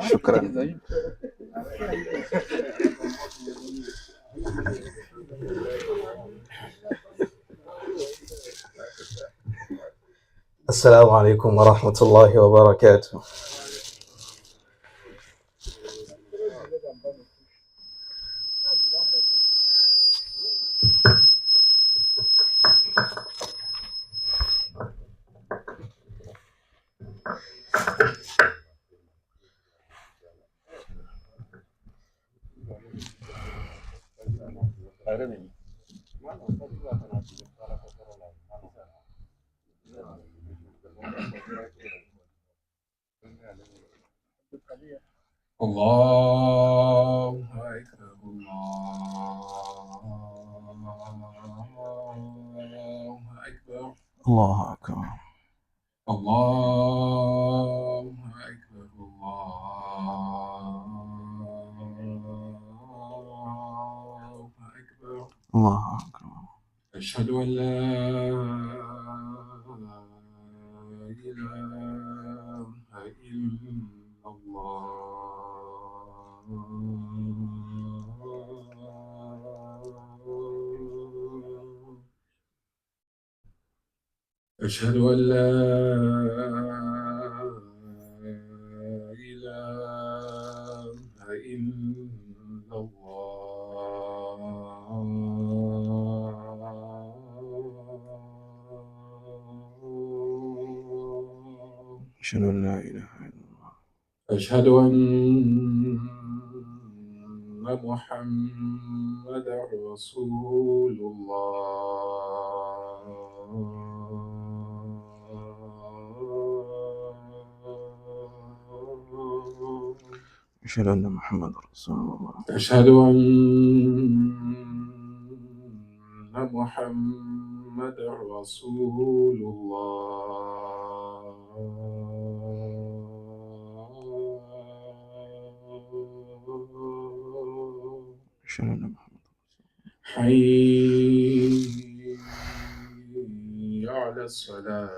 شكرا. السلام عليكم ورحمة الله وبركاته. الله أكبر الله أكبر الله أكبر الله أكبر الله أكبر الله أكبر. أشهد أن لا إله إلا الله. أشهد أن لا إله إلا الله. أشهد أن لا إله إلا الله. أشهد أن محمدا رسول الله. أشهد أن محمدا رسول الله. أشهد أن محمدا رسول الله. أشهد أن محمدا حي على الصلاة.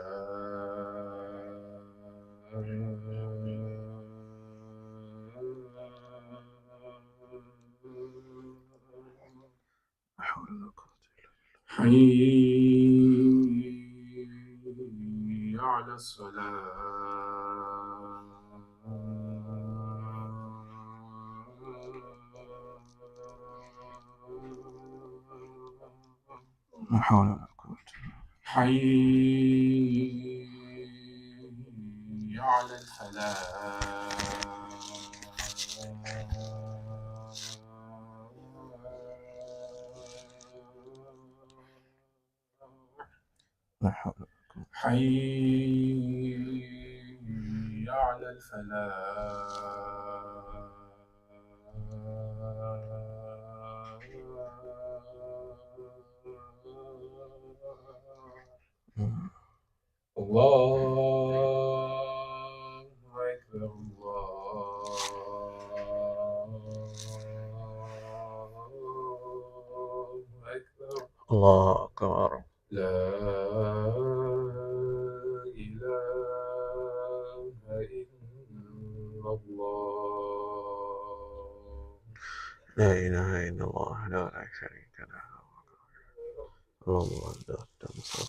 حي على الصلاة. لا حول ولا قوة. حي على الفلاح. لا حول ولا قوة. حي على الفلاح. الله أكبر الله أكبر الله أكبر. لا إله إلا الله. لا إله إلا الله لا شريك له. اللهم لا تنسى.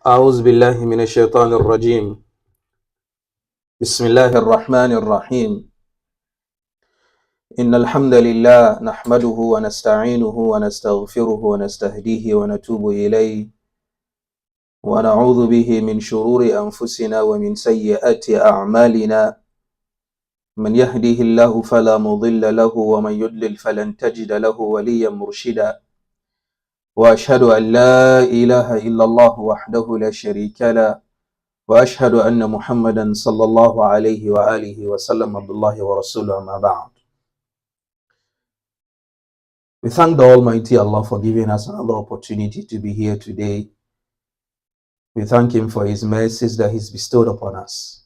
أعوذ بالله من الشيطان الرجيم. بسم الله الرحمن الرحيم. إن الحمد لله نحمده ونستعينه ونستغفره ونستهديه ونتوب إليه ونعوذ به من شرور أنفسنا ومن سيئات أعمالنا. من يهده الله فلا مضل له ومن يضلل فلن تجد له وليا مرشدا. وأشهد أن لا إله إلا الله وحده لا شريك له وأشهد أن محمدا صلى الله عليه وآله وسلم عبد الله ورسوله أما بعد. We thank the Almighty Allah for giving us another opportunity to be here today. We thank Him for His mercies that He's bestowed upon us.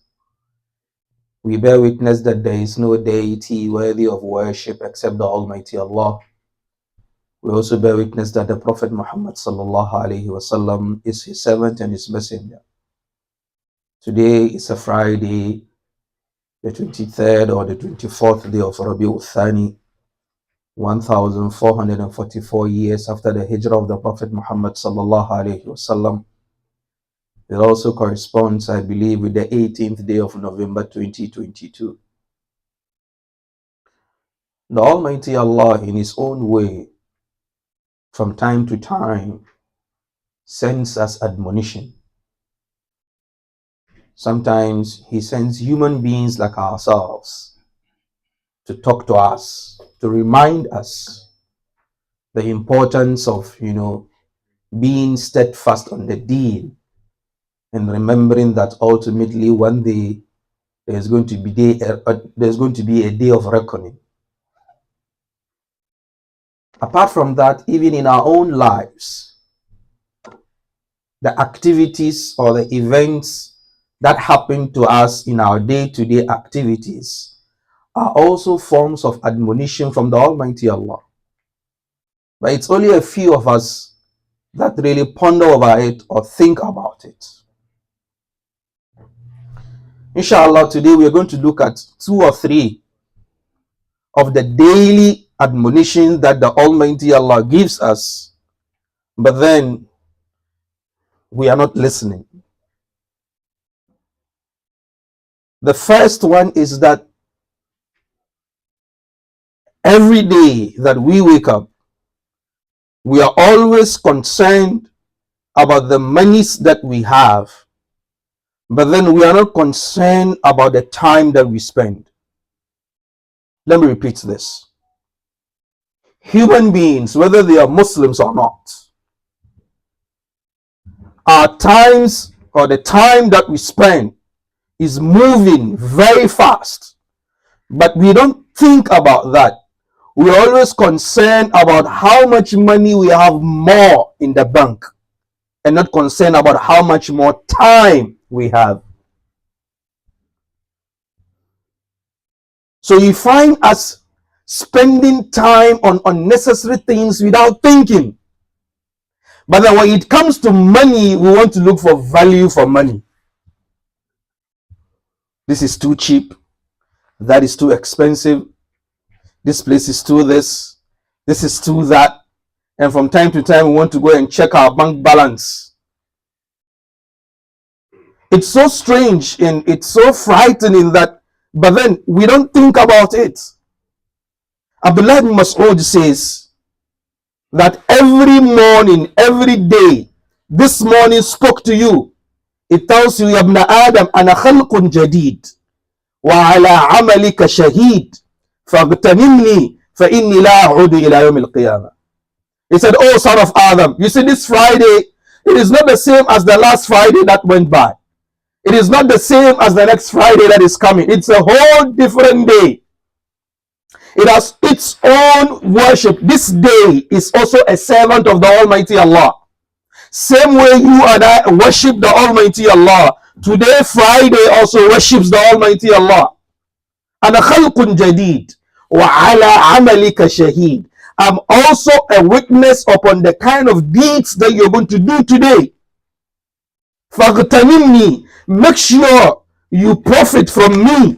We bear witness that there is no deity worthy of worship except the Almighty Allah, We also bear witness that the Prophet Muhammad sallallahu alaihi wasallam is his servant and his messenger. Today is a Friday, the 23rd or the 24th day of Rabi'ul Thani, 1444 years after the hijrah of the Prophet Muhammad sallallahu alaihi wasallam. It also corresponds, I believe, with the 18th day of November 2022. The Almighty Allah, in His own way, from time to time, sends us admonition. Sometimes He sends human beings like ourselves to talk to us, to remind us the importance of, being steadfast on the deen, and remembering that ultimately one day there's going to be a day of reckoning. Apart from that, even in our own lives, the activities or the events that happen to us in our day-to-day activities are also forms of admonition from the Almighty Allah. But it's only a few of us that really ponder over it or think about it. Inshallah, today we are going to look at 2 or 3 of the daily admonitions that the Almighty Allah gives us, but then we are not listening. The first one is that every day that we wake up, we are always concerned about the monies that we have, but then we are not concerned about the time that we spend. Let me repeat this. Human beings, whether they are Muslims or not, our times or the time that we spend is moving very fast, but we don't think about that. We're always concerned about how much money we have more in the bank and not concerned about how much more time we have. So you find us spending time on unnecessary things without thinking. But then when it comes to money, we want to look for value for money. This is too cheap. That is too expensive. This place is too this. This is too that. And from time to time, we want to go and check our bank balance. It's so strange and it's so frightening that, but then we don't think about it. Abdullah ibn Mas'ud says that every morning, every day, this morning spoke to you. It tells you, Ya ibn Adam, ana khalqun jadid, wa ala amalika shahid, faghtanimni, fa inni la a'udu ila yawm al-qiyamah. He said, oh son of Adam, you see this Friday, it is not the same as the last Friday that went by. It is not the same as the next Friday that is coming. It's a whole different day. It has its own worship. This day is also a servant of the Almighty Allah. Same way you and I worship the Almighty Allah, today Friday also worships the Almighty Allah. And a khalqun jadid wa ala amalika shaheed. I'm also a witness upon the kind of deeds that you're going to do today. Faghtanimni, make sure you profit from me.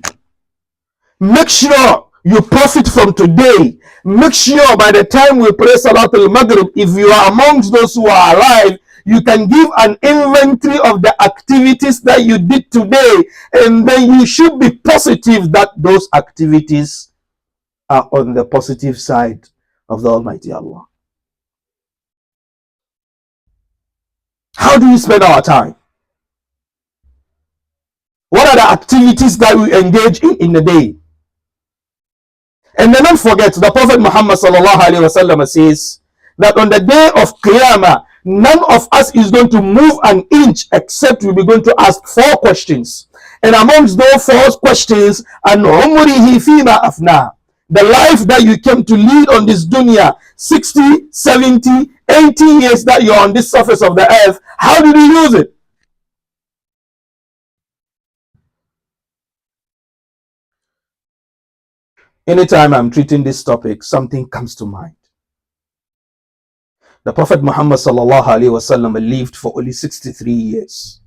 Make sure you profit from today. Make sure by the time we pray Salat al-Maghrib, if you are amongst those who are alive, you can give an inventory of the activities that you did today, and then you should be positive that those activities are on the positive side of the Almighty Allah. How do we spend our time? What are the activities that we engage in the day? And then don't forget, the Prophet Muhammad sallallahu alaihi wasallam says that on the day of Qiyamah, none of us is going to move an inch except we'll be going to ask 4 questions. And amongst those 4 questions, an umrihi fima afna, the life that you came to lead on this dunya, 60, 70, 80 years that you're on this surface of the earth, how did you use it? Anytime I'm treating this topic, something comes to mind. The Prophet Muhammad sallallahu alaihi wasallam lived for only 63 years.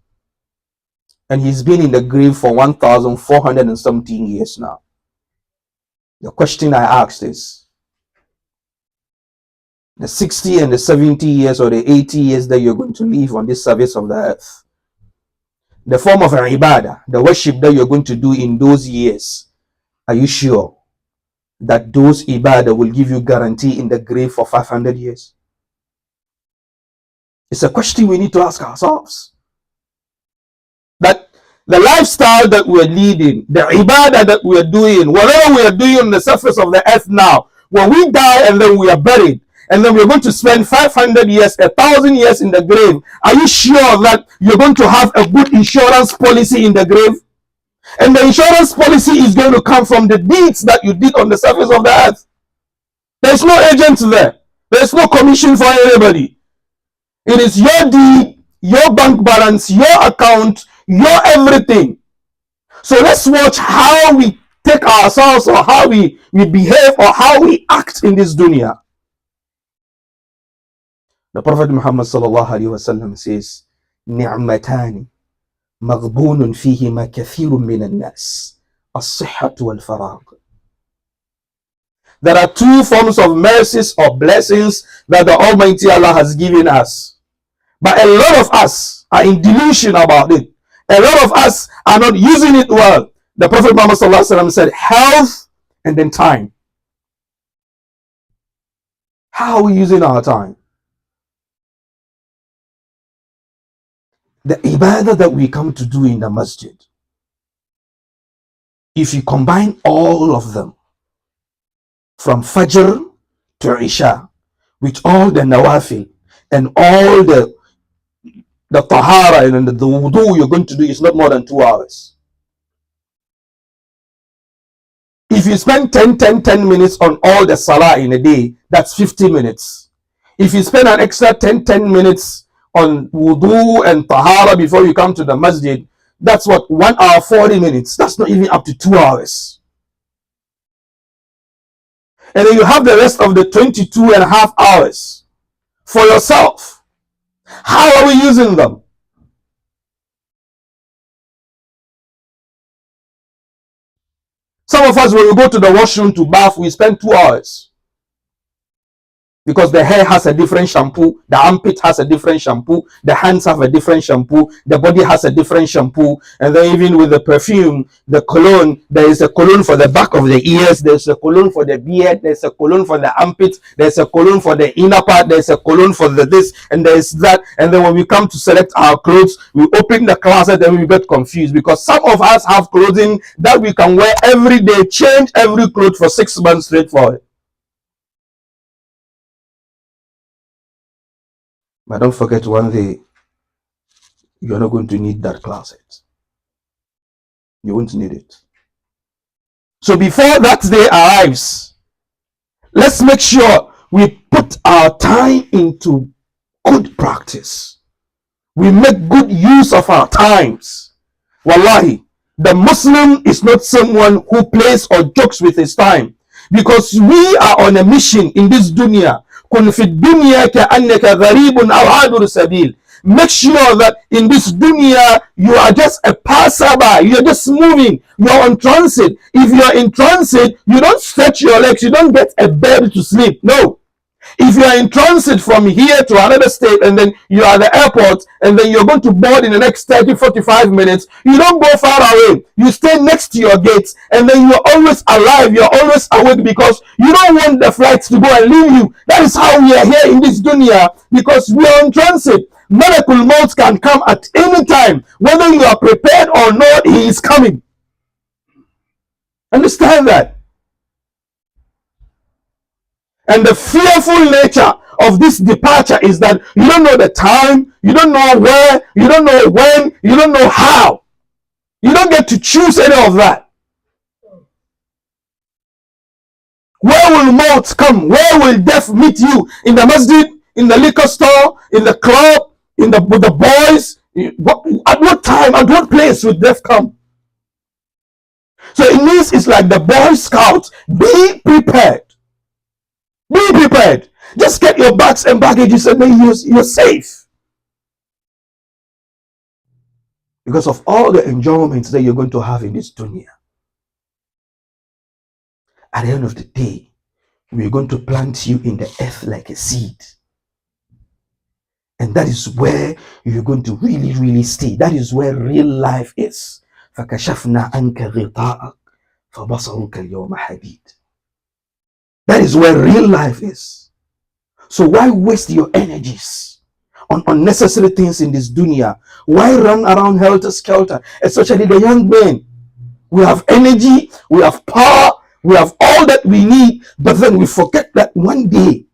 And he's been in the grave for 1,417 years now. The question I asked is, the 60 and the 70 years or the 80 years that you're going to live on this surface of the earth, the form of ibadah, the worship that you're going to do in those years, are you sure that those ibadah will give you guarantee in the grave for 500 years? It's a question we need to ask ourselves. That the lifestyle that we're leading, the ibadah that we're doing, whatever we are doing on the surface of the earth now, when we die and then we are buried, and then we're going to spend 500 years, 1,000 years in the grave, are you sure that you're going to have a good insurance policy in the grave? And the insurance policy is going to come from the deeds that you did on the surface of the earth. There's no agent there. There's no commission for anybody. It is your deed, your bank balance, your account, your everything. So let's watch how we take ourselves, or how we behave, or how we act in this dunya. The Prophet Muhammad sallallahu alaihi wasallam says, "Ni'matani maghbunun fihima kathirun minan nas, as-sihhatu wal faragh." There are two forms of mercies or blessings that the Almighty Allah has given us, but a lot of us are in delusion about it. A lot of us are not using it well. The Prophet Muhammad sallallahu alaihi wasallam said, health and then time. How are we using our time? The ibadah that we come to do in the masjid, if you combine all of them, from Fajr to Isha, with all the nawafil and all the tahara and the wudu you're going to do, is not more than 2 hours. If you spend 10 minutes on all the salah in a day, that's 50 minutes. If you spend an extra 10 minutes on wudu and tahara before you come to the masjid, that's what, 1 hour 40 minutes. That's not even up to 2 hours. And then you have the rest of the 22 and a half hours for yourself. How are we using them? Some of us, when we go to the washroom to bath, we spend 2 hours. Because the hair has a different shampoo, the armpit has a different shampoo, the hands have a different shampoo, the body has a different shampoo, and then even with the perfume, the cologne, there is a cologne for the back of the ears, there's a cologne for the beard, there's a cologne for the armpit, there's a cologne for the inner part, there's a cologne for the this, and there's that. And then when we come to select our clothes, we open the closet and we get confused, because some of us have clothing that we can wear every day, change every cloth for 6 months straight forward. But don't forget one thing, you're not going to need that closet. You won't need it. So before that day arrives, let's make sure we put our time into good practice. We make good use of our times. Wallahi, the Muslim is not someone who plays or jokes with his time, because we are on a mission in this dunya. Kun fi dunya ka'annaka gharibun aw adur sabil. Make sure that in this dunya you are just a passerby, you're just moving, you're on transit. If you're in transit, you don't stretch your legs, you don't get a bed to sleep. No. If you are in transit from here to another state, and then you are at the airport, and then you're going to board in the next 30-45 minutes, you don't go far away. You stay next to your gates, and then you're always alive, you're always awake, because you don't want the flights to go and leave you. That is how we are here in this dunya, because we are in transit. Malakul Maut can come at any time. Whether you are prepared or not, he is coming. Understand that? And the fearful nature of this departure is that you don't know the time, you don't know where, you don't know when, you don't know how. You don't get to choose any of that. Where will maut come? Where will death meet you? In the masjid, in the liquor store, in the club, with the boys? At what time, at what place will death come? So it means it's like the Boy Scouts. Be prepared. Be prepared. Just get your bags and baggages and then you're safe. Because of all the enjoyments that you're going to have in this dunya. At the end of the day, we're going to plant you in the earth like a seed. And that is where you're going to really, really stay. That is where real life is. فَكَشَفْنَا عَنْكَ غِطَاءَكَ فَبَصَرُكَ الْيَوْمَ حَدِيدٌ. That is where real life is. So why waste your energies on unnecessary things in this dunya? Why run around helter-skelter? Especially the young men. We have energy, we have power, we have all that we need, but then we forget that one day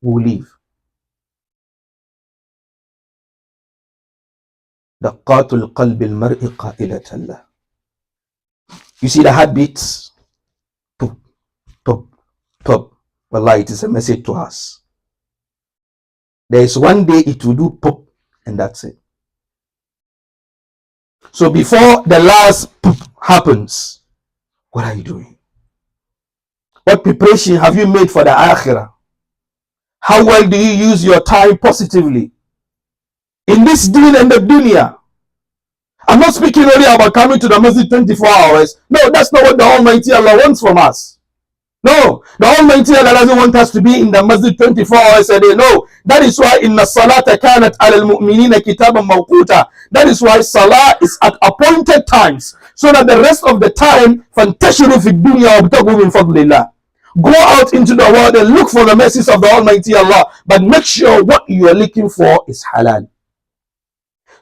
we'll leave. دقات القلب المرء قائلة له. You see the heartbeats? Pop, pop, pop. Wallah, it is a message to us. There is one day it will do pop, and that's it. So before the last pop happens, what are you doing? What preparation have you made for the akhirah? How well do you use your time positively? In this deen and the dunya. I'm not speaking only about coming to the masjid 24 hours. No, that's not what the Almighty Allah wants from us. No, the Almighty Allah doesn't want us to be in the masjid 24 hours a day. No, that is why inna salata kanat ala al-mu'minina kitaban mawquta. That is why salah is at appointed times, so that the rest of the time, fantashiru fi dunya wabtagu min fadlillah. Go out into the world and look for the mercies of the Almighty Allah, but make sure what you are looking for is halal.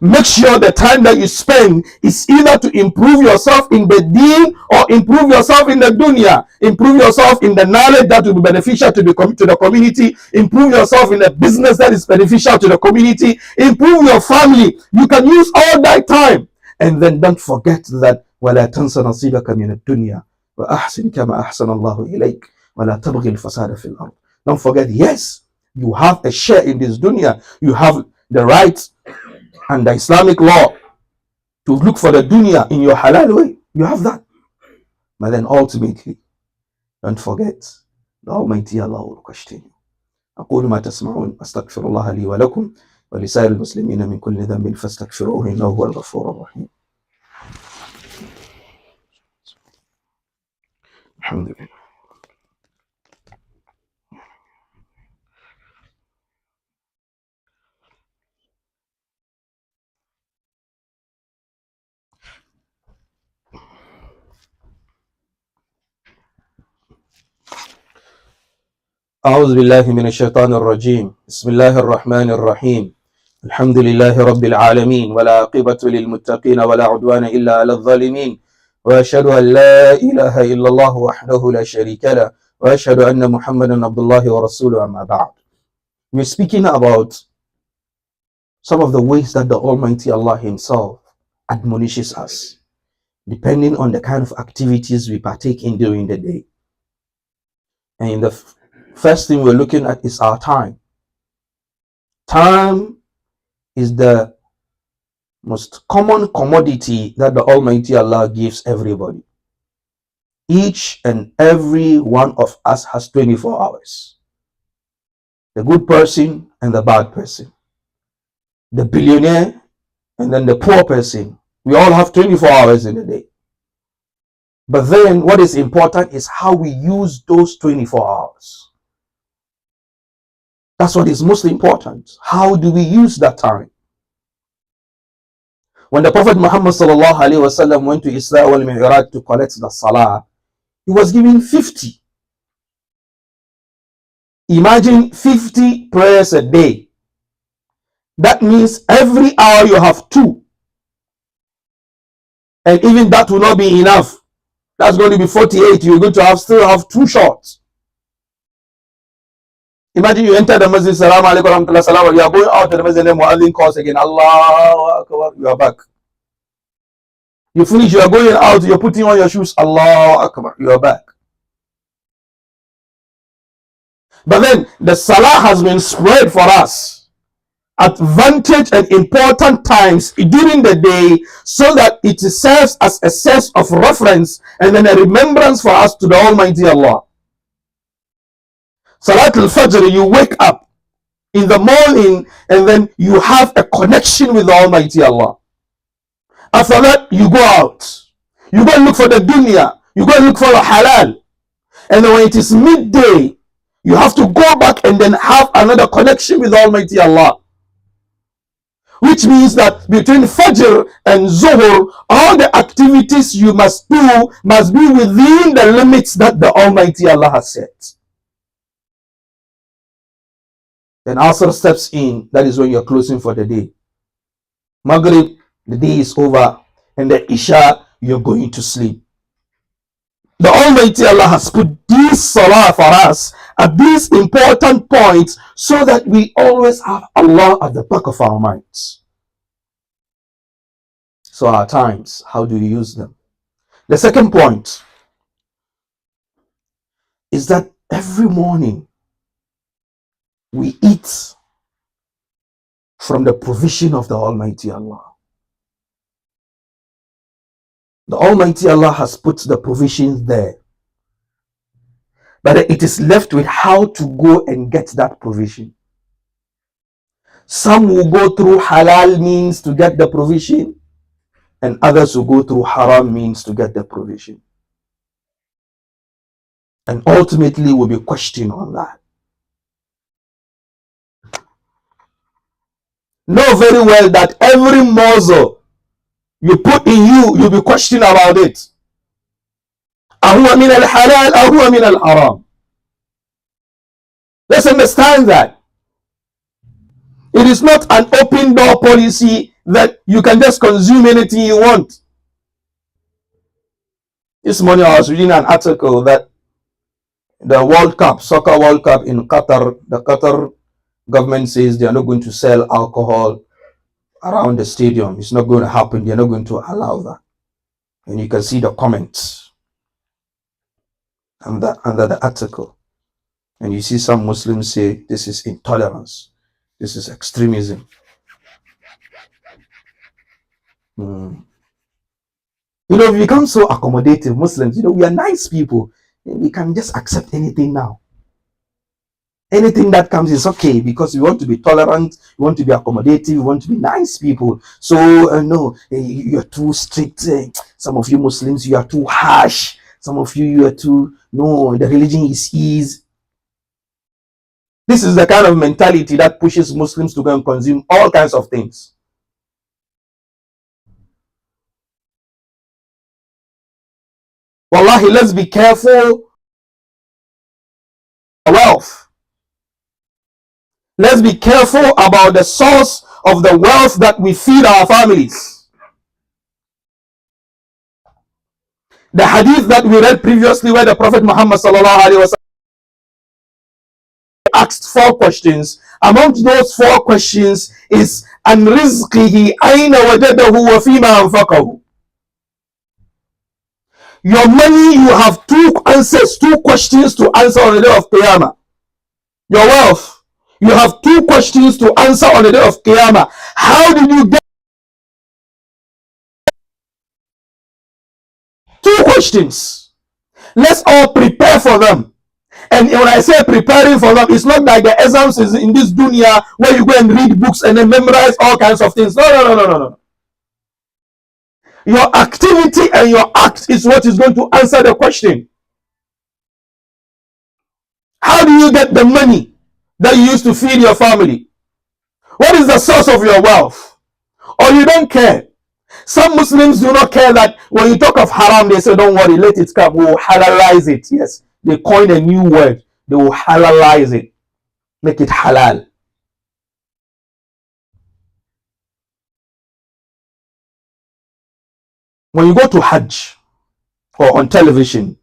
Make sure the time that you spend is either to improve yourself in the deen or improve yourself in the dunya. Improve yourself in the knowledge that will be beneficial to the community. Improve yourself in the business that is beneficial to the community. Improve your family. You can use all that time. And then don't forget that وَلَا تَنْسَ نَصِيبَكَ مِنَ الدُّنْيَا وَأَحْسِنْ كَمَا أَحْسَنَ اللَّهُ إِلَيْكَ وَلَا تَبْغِ الْفَسَادَ فِي الْأَرْضِ. Don't forget, yes, you have a share in this dunya. You have the right and the Islamic law to look for the dunya in your halal way. You have that. But then ultimately, don't forget, the Almighty Allah will question you. أقول ما تسمعون أستغفر الله لي ولكم ولسائر المسلمين من كل ذنب فاستغفروه إنه هو الغفور الرحيم. الحمد لله. أعوذ بالله من الشيطان الرجيم. بسم الله الرحمن الرحيم. الحمد لله رب العالمين ولا عاقبة للمتقين ولا عدوان إلا على الظالمين وأشهد أن لا إله إلا الله وحده لا شريك له وأشهد أن محمدا عبد الله ورسوله أما بعد. We're speaking about some of the ways that the Almighty Allah Himself admonishes us, depending on the kind of activities we partake in during the day. And the first thing we're looking at is our time. Time is the most common commodity that the Almighty Allah gives everybody. Each and every one of us has 24 hours. The good person and the bad person. The billionaire and then the poor person. We all have 24 hours in a day. But then what is important is how we use those 24 hours. That's what is most important. How do we use that time? When the Prophet Muhammad sallallahu alaihi wasallam went to Isra wal Mi'raj to collect the Salah, he was given 50. Imagine 50 prayers a day. That means every hour you have 2. And even that will not be enough. That's going to be 48. You're going to still have 2 shots. Imagine you enter the masjid, Salam alaikum warahmatullahi salam, you are going out to the masjid and the muazzin calls again, Allahu Akbar, you are back. You finish, you are going out, you're putting on your shoes, Allahu Akbar, you are back. But then the Salah has been spread for us at vantage and important times during the day, so that it serves as a sense of reference and then a remembrance for us to the Almighty Allah. Salat al-Fajr, you wake up in the morning and then you have a connection with the Almighty Allah. After that, you go out. You go and look for the dunya. You go and look for the halal. And then when it is midday, you have to go back and then have another connection with Almighty Allah. Which means that between Fajr and Zuhur, all the activities you must do must be within the limits that the Almighty Allah has set. Then Asr steps in. That is when you're closing for the day. Maghrib, the day is over. And the Isha, you're going to sleep. The Almighty Allah has put this salah for us at these important points so that we always have Allah at the back of our minds. So our times, how do we use them? The second point is that every morning we eat from the provision of the Almighty Allah. The Almighty Allah has put the provisions there. But it is left with how to go and get that provision. Some will go through halal means to get the provision, and others will go through haram means to get the provision. And ultimately will be questioned on that. Know very well that every morsel you put in you, you'll be questioned about it. Ahuwa min al-halal, ahuwa min al-haram. Let's understand that. It is not an open door policy that you can just consume anything you want. This morning I was reading an article that the World Cup, Soccer World Cup in Qatar, the Qatar government says they are not going to sell alcohol around the stadium. It's not going to happen. They're not going to allow that. And you can see the comments under the article. And you see some Muslims say this is intolerance. This is extremism. You know, we become so accommodative, Muslims. You know, we are nice people. We can just accept anything now. Anything that comes is okay because we want to be tolerant, we want to be accommodative, we want to be nice people. So, no, you're too strict. Some of you Muslims, you are too harsh. Some of you are too, no, the religion is ease. This is the kind of mentality that pushes Muslims to go and consume all kinds of things. Wallahi, let's be careful. Wealth. Let's be careful about the source of the wealth that we feed our families. The hadith that we read previously where the Prophet Muhammad asked 4 questions. Amongst those 4 questions is an rizqihi aina wajadahu wa fima anfaqahu. Your money, you have 2 answers, 2 questions to answer on the day of Qiyamah. Your wealth, you have 2 questions to answer on the day of Qiyamah. How did you get 2 questions? Let's all prepare for them. And when I say preparing for them, it's not like the exams is in this dunya where you go and read books and then memorize all kinds of things. No. Your activity and your act is what is going to answer the question. How do you get the money that you use to feed your family? What is the source of your wealth? Or you don't care. Some Muslims do not care that when you talk of haram, they say, don't worry, let it come. We will halalize it. Yes, they coin a new word. They will halalize it. Make it halal. When you go to Hajj or on television,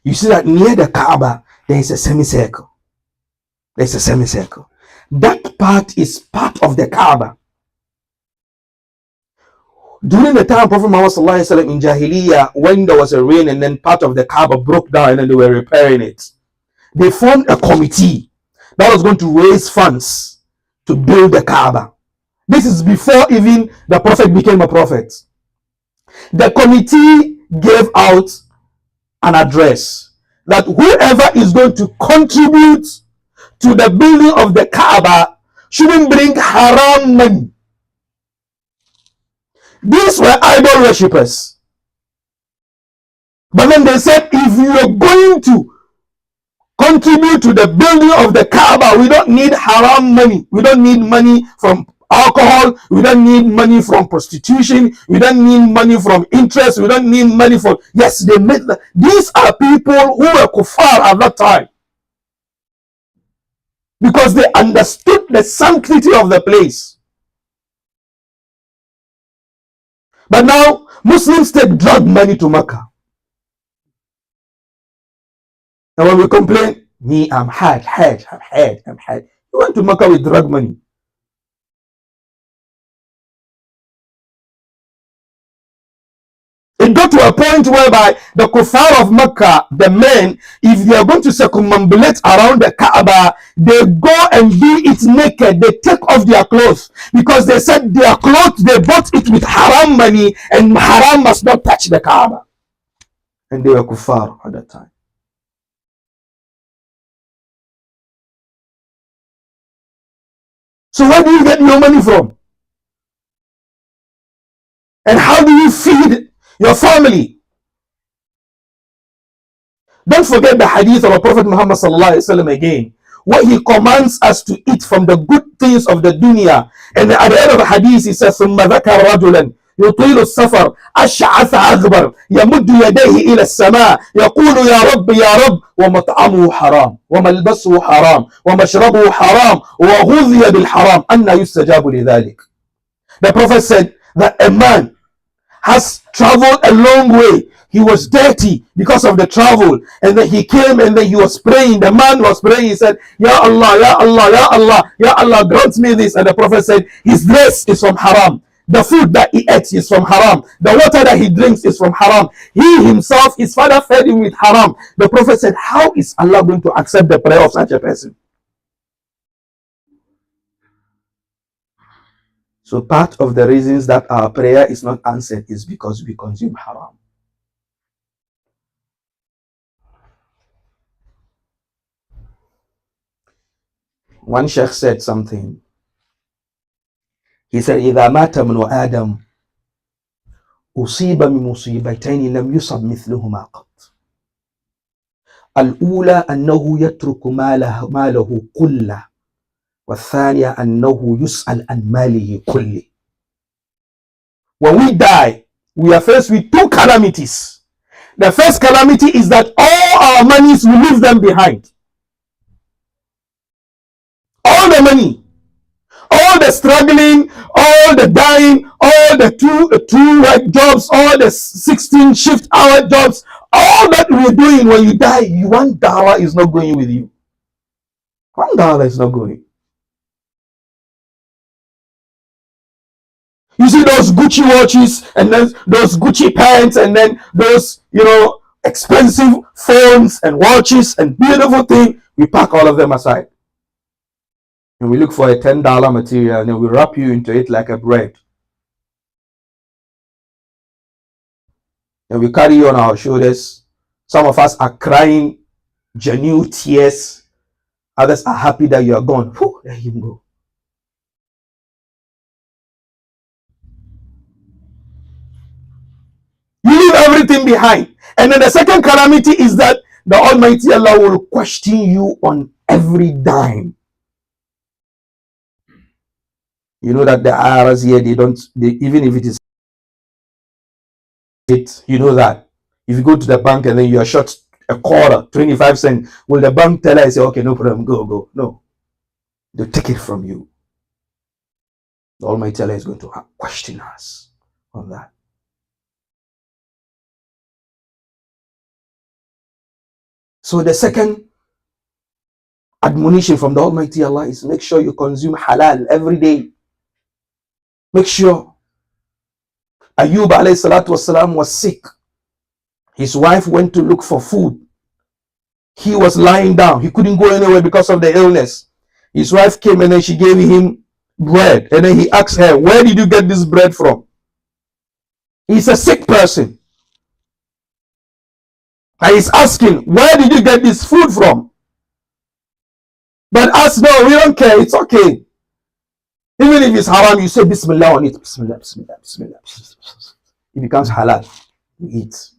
you see that near the Kaaba, there is a semicircle. There's a semicircle. That part is part of the Kaaba. During the time of Prophet Muhammad in Jahiliyyah, when there was a rain and then part of the Kaaba broke down and then they were repairing it, they formed a committee that was going to raise funds to build the Kaaba. This is before even the Prophet became a prophet. The committee gave out an address that whoever is going to contribute to the building of the Kaaba shouldn't bring haram money. These were idol worshippers. But then they said, if you're going to contribute to the building of the Kaaba, we don't need haram money. We don't need money from alcohol. We don't need money from prostitution. We don't need money from interest. We don't need money for... Yes, they made that. These are people who were kuffar at that time, because they understood the sanctity of the place. But now Muslims take drug money to Mecca. And when we complain, me, I'm had. You went to Mecca with drug money. It got to a point whereby the kuffar of Mecca, the men, if they are going to circumambulate around the Kaaba, they go and do it naked. They take off their clothes, because they said their clothes, they bought it with haram money, and haram must not touch the Kaaba. And they were kuffar at that time. So where do you get your money from? And how do you feed your family? Don't forget the hadith of our Prophet Muhammad sallallahu alaihi wasallam again, where he commands us to eat from the good things of the dunya. And at the end of the hadith, he says, ثم ذكر رجلا يطيل السفر أشعث أغبر يمد يديه إلى السماء يقول يا رب ومطعمه حرام وملبسه حرام ومشربه حرام وغذي بالحرام أن يستجاب لذلك. The Prophet said that a man has traveled a long way. He was dirty because of the travel, and then he came and then he was praying. The man was praying. He said, Ya Allah, Ya Allah, Ya Allah, Ya Allah, grant me this. And the Prophet said, his dress is from haram. The food that he eats is from haram. The water that he drinks is from haram. He himself, his father fed him with haram. The Prophet said, how is Allah going to accept the prayer of such a person? So part of the reasons that our prayer is not answered is because we consume haram. One sheikh said something. He said, إِذَا مَاتَ مِنُ آدَمْ أُصِيبَ مِنْ مُصِيبَتَيْنِ لَمْ يُصَبْ مِثْلُهُمَا قَطْ. الأولى أنه يترك ماله كله، والثانية أنه يسأل عن ماله كله. When we die, we are faced with two calamities. The first calamity is that all our monies, we leave them behind. All the money, all the struggling, all the dying, all the two work jobs, all the 16 shift hour jobs, all that we're doing, when you die, $1 is not going with you. $1 is not going. You see those Gucci watches, and then those Gucci pants, and then those, expensive phones and watches and beautiful things. We pack all of them aside. And we look for a $10 material, and then we wrap you into it like a bread. And we carry you on our shoulders. Some of us are crying genuine tears. Others are happy that you are gone. Whew, let him go. You leave everything behind. And then the second calamity is that the Almighty Allah will question you on every dime. You know that the IRS here, even if it is you know that if you go to the bank and then you are short a quarter, 25 cents, will the bank tell us, say, okay, no problem, go? No. They'll take it from you. The Almighty Allah is going to question us on that. So the second admonition from the Almighty Allah is make sure you consume halal every day. Make sure. Ayub alayhi salatu wasalam was sick. His wife went to look for food. He was lying down. He couldn't go anywhere because of the illness. His wife came and then she gave him bread. And then he asked her, where did you get this bread from? He's a sick person. And he's asking, where did you get this food from? But us, no, we don't care. It's okay. Even if it's haram, you say Bismillah on it. Bismillah, Bismillah, Bismillah. It becomes halal. You eat.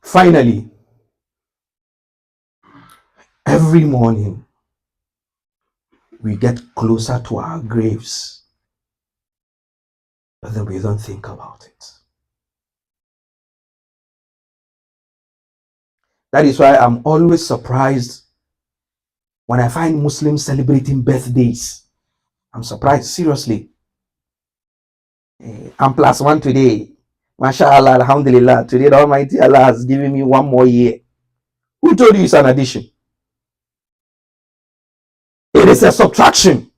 Finally, every morning, we get closer to our graves, but then we don't think about it. That is why I'm always surprised when I find Muslims celebrating birthdays. I'm surprised, seriously. I'm +1 today. MashaAllah, Alhamdulillah. Today the Almighty Allah has given me 1 more year. Who told you it's an addition? It is a subtraction.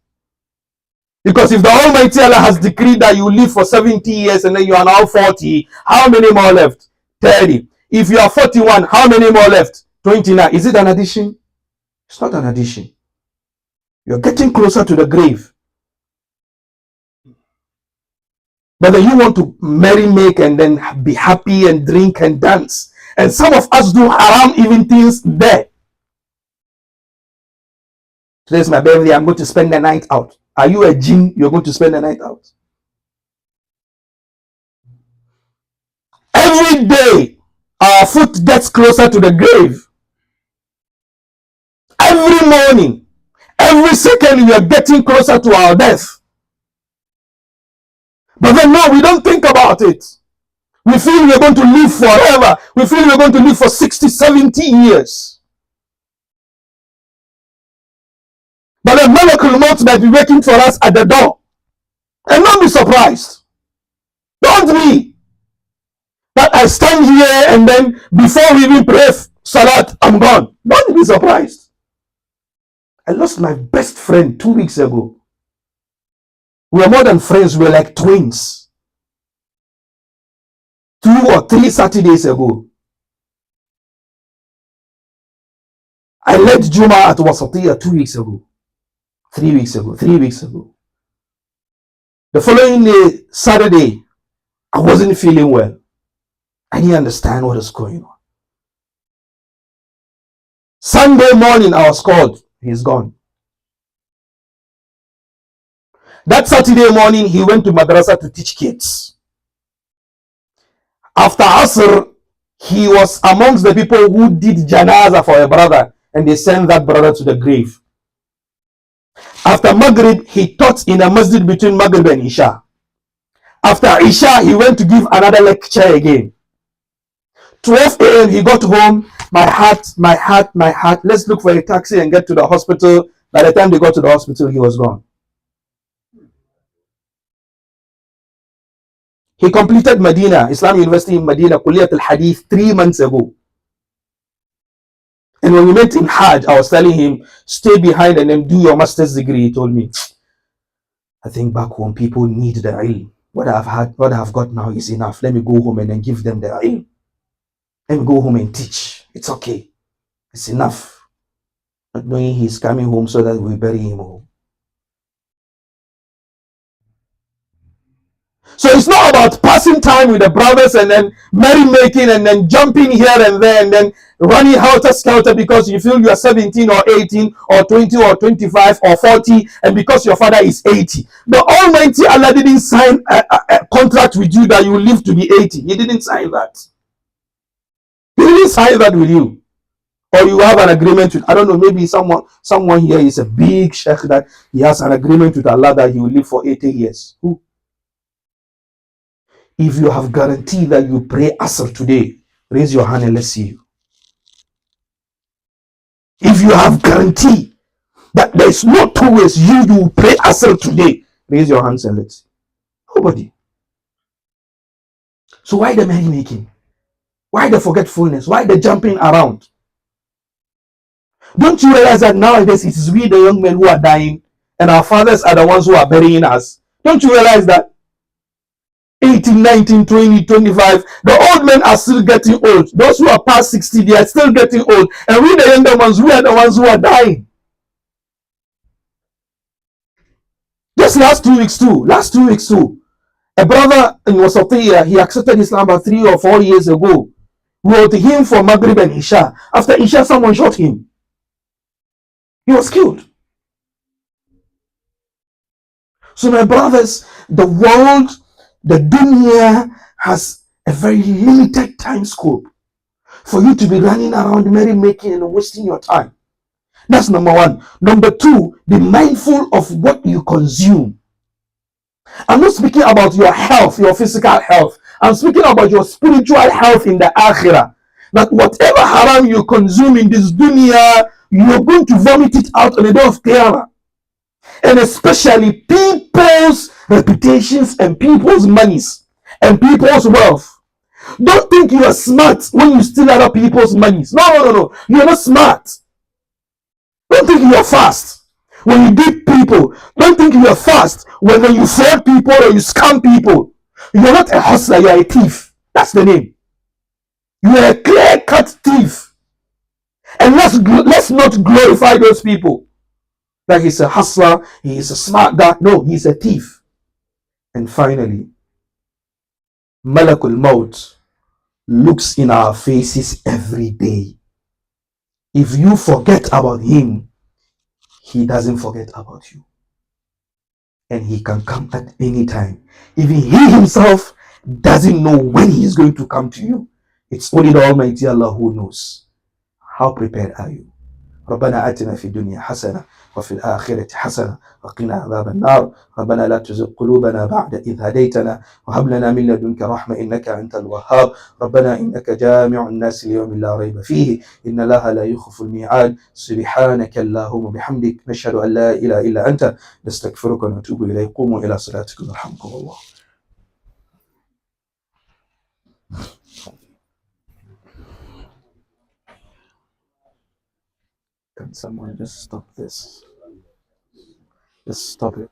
Because if the Almighty Allah has decreed that you live for 70 years and then you are now 40, how many more left? 30. If you are 41, how many more left? 29. Is it an addition? It's not an addition. You're getting closer to the grave. But then you want to merry-make and then be happy and drink and dance. And some of us do haram even things there. Today's my birthday, I'm going to spend the night out. Are you a jinn? You're going to spend the night out. Every day, our foot gets closer to the grave. Every morning, every second, we are getting closer to our death. But then no, we don't think about it. We feel we're going to live forever. We feel we're going to live for 60, 70 years. But the Malakul Maut might be waiting for us at the door. And don't be surprised. Don't be. But I stand here and then before we even pray Salat, I'm gone. Don't be surprised. I lost my best friend 2 weeks ago. We were more than friends, we were like twins. 2 or 3 Saturdays ago. I led Juma at Wasatiyah 2 weeks ago. 3 weeks ago. 3 weeks ago. The following day, Saturday, I wasn't feeling well. I didn't understand what was going on. Sunday morning, I was called. He's gone. That Saturday morning, he went to madrasa to teach kids. After Asr, he was amongst the people who did janaza for a brother, and they sent that brother to the grave. After Maghrib, he taught in a masjid between Maghrib and Isha. After Isha, he went to give another lecture again. 12 a.m. he got home. My heart, my heart, my heart. Let's look for a taxi and get to the hospital. By the time they got to the hospital, he was gone. He completed Medina, Islam University in Medina, Kulliyat al-Hadith 3 months ago. And when we met in Hajj, I was telling him, stay behind and then do your master's degree. He told me, I think back home people need the ilm. What I've got now is enough. Let me go home and then give them the ilm. Let me go home and teach. It's okay. It's enough. Not knowing he's coming home so that we bury him home. So it's not about passing time with the brothers and then merry-making and then jumping here and there and then running helter-skelter because you feel you are 17 or 18 or 20 or 25 or 40 and because your father is 80. The Almighty Allah didn't sign a contract with you that you will live to be 80. He didn't sign that. He didn't sign that with you. Or you have an agreement with, I don't know, maybe someone here is a big sheikh that he has an agreement with Allah that he will live for 80 years. Who? If you have guarantee that you pray Asr today, raise your hand and let's see you. If you have guarantee that there is no 2 ways you pray Asr today, raise your hands and let's see. Nobody. So why the merrymaking? Why the forgetfulness? Why the jumping around? Don't you realize that nowadays it is we the young men who are dying and our fathers are the ones who are burying us? Don't you realize that? 18, 19, 20, 25, the old men are still getting old. Those who are past 60, they are still getting old. And we the younger ones, we are the ones who are dying. Just last 2 weeks too. A brother in Wasatiyah, he accepted Islam about 3 or 4 years ago. We were to him for Maghrib and Isha. After Isha, someone shot him. He was killed. So my brothers, the world, the dunya has a very limited time scope for you to be running around merrymaking and wasting your time. That's number one. Number two, be mindful of what you consume. I'm not speaking about your health, your physical health. I'm speaking about your spiritual health in the akhirah. That whatever haram you consume in this dunya, you're going to vomit it out on the day of Qiyamah. And especially people's reputations and people's monies and people's wealth. Don't think you are smart when you steal other people's monies. No, no, no, no. You're not smart. Don't think you are fast when you beat people. Don't think you are fast when you fraud people or you scam people. You're not a hustler, you're a thief. That's the name. You are a clear-cut thief. And let's not glorify those people. Like he's a hustler, he's a smart guy. No, he's a thief. And finally, Malakul Maut looks in our faces every day. If you forget about him, he doesn't forget about you. And he can come at any time. Even he himself doesn't know when he is going to come to you. It's only the Almighty Allah who knows. How prepared are you? ربنا آتنا في الدنيا حسنة وفي الآخرة حسنة وقنا عذاب النار ربنا لا تزغ قلوبنا بعد إذ هديتنا وهب لنا من لدنك رحمة إنك أنت الوهاب ربنا إنك جامع الناس ليوم لا ريب فيه إن الله لا يخلف الميعاد سبحانك اللهم وبحمدك نشهد أن لا إله إلا أنت نستغفرك ونتوب إليك قوموا إلى صلاتكم يرحمكم الله. Can someone just stop this? Just stop it.